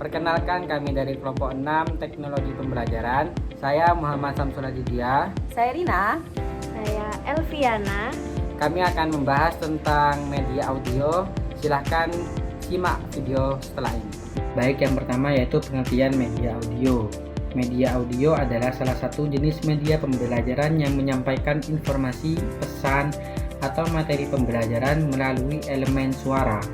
Perkenalkan, kami dari kelompok 6 Teknologi Pembelajaran. Saya Muhammad Samsul Aditya. Saya Rina. Saya Elviana. Kami akan membahas tentang media audio. Silahkan simak video setelah ini. Baik, yang pertama yaitu pengertian media audio. Media audio adalah salah satu jenis media pembelajaran yang menyampaikan informasi, pesan, atau materi pembelajaran melalui elemen suara.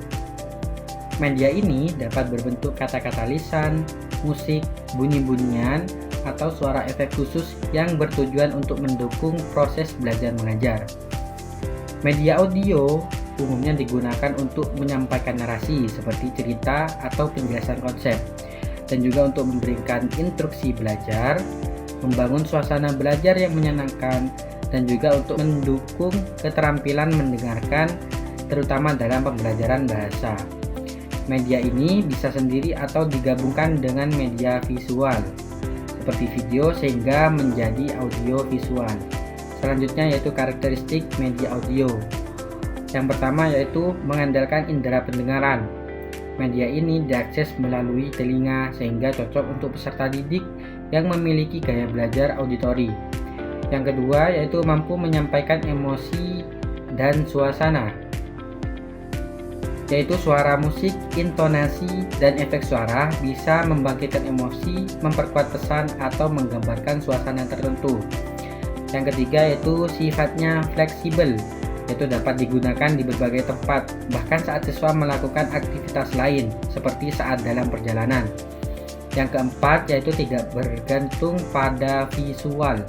Media ini dapat berbentuk kata-kata lisan, musik, bunyi-bunyian, atau suara efek khusus yang bertujuan untuk mendukung proses belajar mengajar. Media audio umumnya digunakan untuk menyampaikan narasi seperti cerita atau penjelasan konsep, dan juga untuk memberikan instruksi belajar, membangun suasana belajar yang menyenangkan, dan juga untuk mendukung keterampilan mendengarkan, terutama dalam pembelajaran bahasa. Media ini bisa sendiri atau digabungkan dengan media visual, seperti video sehingga menjadi audio visual. Selanjutnya yaitu karakteristik media audio. Yang pertama yaitu mengandalkan indera pendengaran. Media ini diakses melalui telinga sehingga cocok untuk peserta didik yang memiliki gaya belajar auditori. Yang kedua yaitu mampu menyampaikan emosi dan suasana, yaitu suara musik, intonasi, dan efek suara bisa membangkitkan emosi, memperkuat pesan, atau menggambarkan suasana tertentu. Yang ketiga yaitu sifatnya fleksibel, yaitu dapat digunakan di berbagai tempat, bahkan saat siswa melakukan aktivitas lain, seperti saat dalam perjalanan. Yang keempat yaitu tidak bergantung pada visual,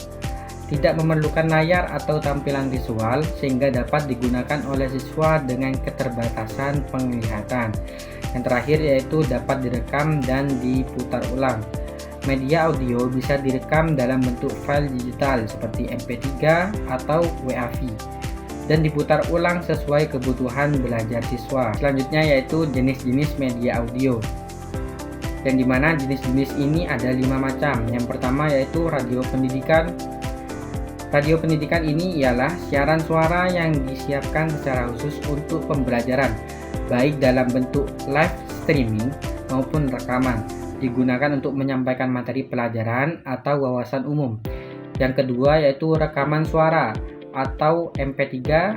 tidak memerlukan layar atau tampilan visual sehingga dapat digunakan oleh siswa dengan keterbatasan penglihatan. Yang terakhir yaitu dapat direkam dan diputar ulang. Media audio bisa direkam dalam bentuk file digital seperti MP3 atau WAV dan diputar ulang sesuai kebutuhan belajar siswa. Selanjutnya yaitu jenis-jenis media audio, yang dimana jenis-jenis ini ada 5 macam. Yang pertama yaitu radio pendidikan. Radio pendidikan ini ialah siaran suara yang disiapkan secara khusus untuk pembelajaran, baik dalam bentuk live streaming maupun rekaman, digunakan untuk menyampaikan materi pelajaran atau wawasan umum. Yang kedua yaitu rekaman suara atau MP3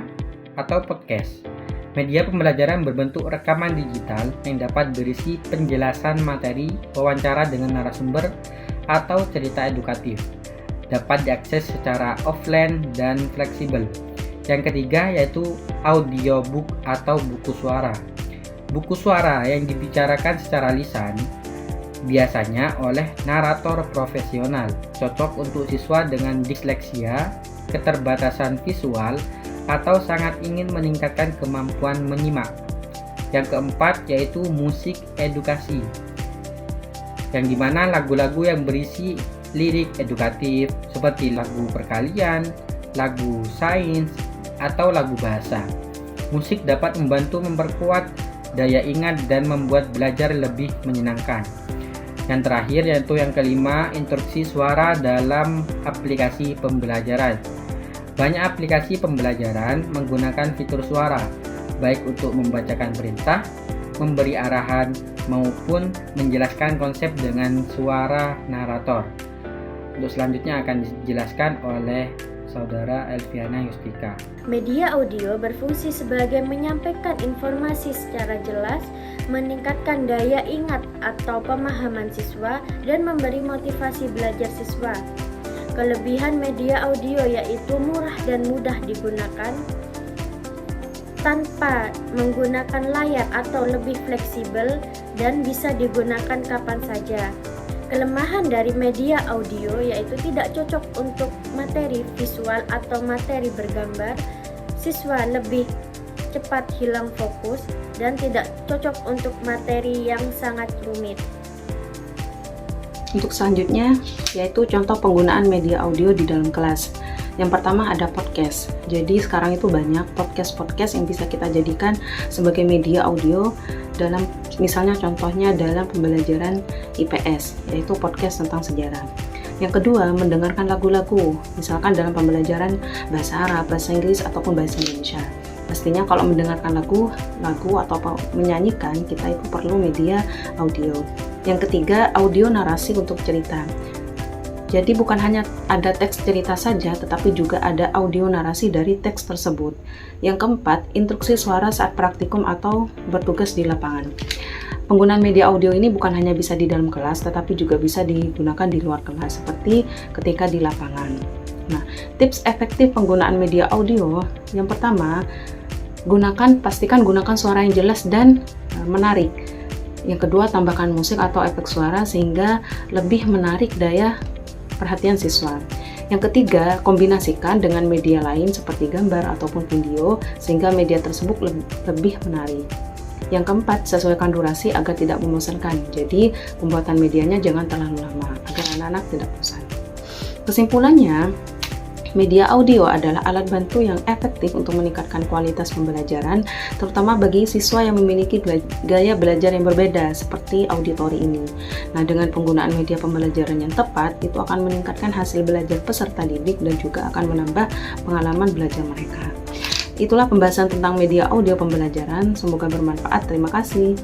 atau podcast. Media pembelajaran berbentuk rekaman digital yang dapat berisi penjelasan materi, wawancara dengan narasumber, atau cerita edukatif. Dapat diakses secara offline dan fleksibel. Yang ketiga yaitu audiobook atau buku suara. Buku suara yang dibicarakan secara lisan, biasanya oleh narator profesional, cocok untuk siswa dengan disleksia, keterbatasan visual, atau sangat ingin meningkatkan kemampuan menyimak. Yang keempat yaitu musik edukasi, yang dimana lagu-lagu yang berisi lirik edukatif seperti lagu perkalian, lagu sains, atau lagu bahasa. Musik dapat membantu memperkuat daya ingat dan membuat belajar lebih menyenangkan. Yang terakhir yaitu yang kelima, instruksi suara dalam aplikasi pembelajaran. Banyak aplikasi pembelajaran menggunakan fitur suara, baik untuk membacakan perintah, memberi arahan, maupun menjelaskan konsep dengan suara narator. Untuk selanjutnya akan dijelaskan oleh Saudara Elviana Yustika. Media audio berfungsi sebagai menyampaikan informasi secara jelas, meningkatkan daya ingat atau pemahaman siswa, dan memberi motivasi belajar siswa. Kelebihan media audio yaitu murah dan mudah digunakan, tanpa menggunakan layar atau lebih fleksibel, dan bisa digunakan kapan saja. Kelemahan dari media audio yaitu tidak cocok untuk materi visual atau materi bergambar. Siswa lebih cepat hilang fokus dan tidak cocok untuk materi yang sangat rumit. Untuk selanjutnya yaitu contoh penggunaan media audio di dalam kelas. Yang pertama ada podcast. Jadi sekarang itu banyak podcast yang bisa kita jadikan sebagai media audio dalam, misalnya contohnya dalam pembelajaran IPS, yaitu podcast tentang sejarah. Yang kedua, mendengarkan lagu-lagu, misalkan dalam pembelajaran bahasa Arab, bahasa Inggris, ataupun bahasa Indonesia. Pastinya kalau mendengarkan lagu atau menyanyikan, kita itu perlu media audio. Yang ketiga, audio narasi untuk cerita. Jadi bukan hanya ada teks cerita saja, tetapi juga ada audio narasi dari teks tersebut. Yang keempat, instruksi suara saat praktikum atau bertugas di lapangan. Penggunaan media audio ini bukan hanya bisa di dalam kelas, tetapi juga bisa digunakan di luar kelas, seperti ketika di lapangan. Nah, tips efektif penggunaan media audio, yang pertama, pastikan gunakan suara yang jelas dan menarik. Yang kedua, tambahkan musik atau efek suara sehingga lebih menarik daya perhatian siswa. Yang ketiga, kombinasikan dengan media lain seperti gambar ataupun video sehingga media tersebut lebih menarik. Yang keempat, sesuaikan durasi agar tidak membosankan. Jadi, pembuatan medianya jangan terlalu lama agar anak-anak tidak bosan. Kesimpulannya, media audio adalah alat bantu yang efektif untuk meningkatkan kualitas pembelajaran, terutama bagi siswa yang memiliki gaya belajar yang berbeda, seperti auditori ini. Nah, dengan penggunaan media pembelajaran yang tepat, itu akan meningkatkan hasil belajar peserta didik dan juga akan menambah pengalaman belajar mereka. Itulah pembahasan tentang media audio pembelajaran, semoga bermanfaat. Terima kasih.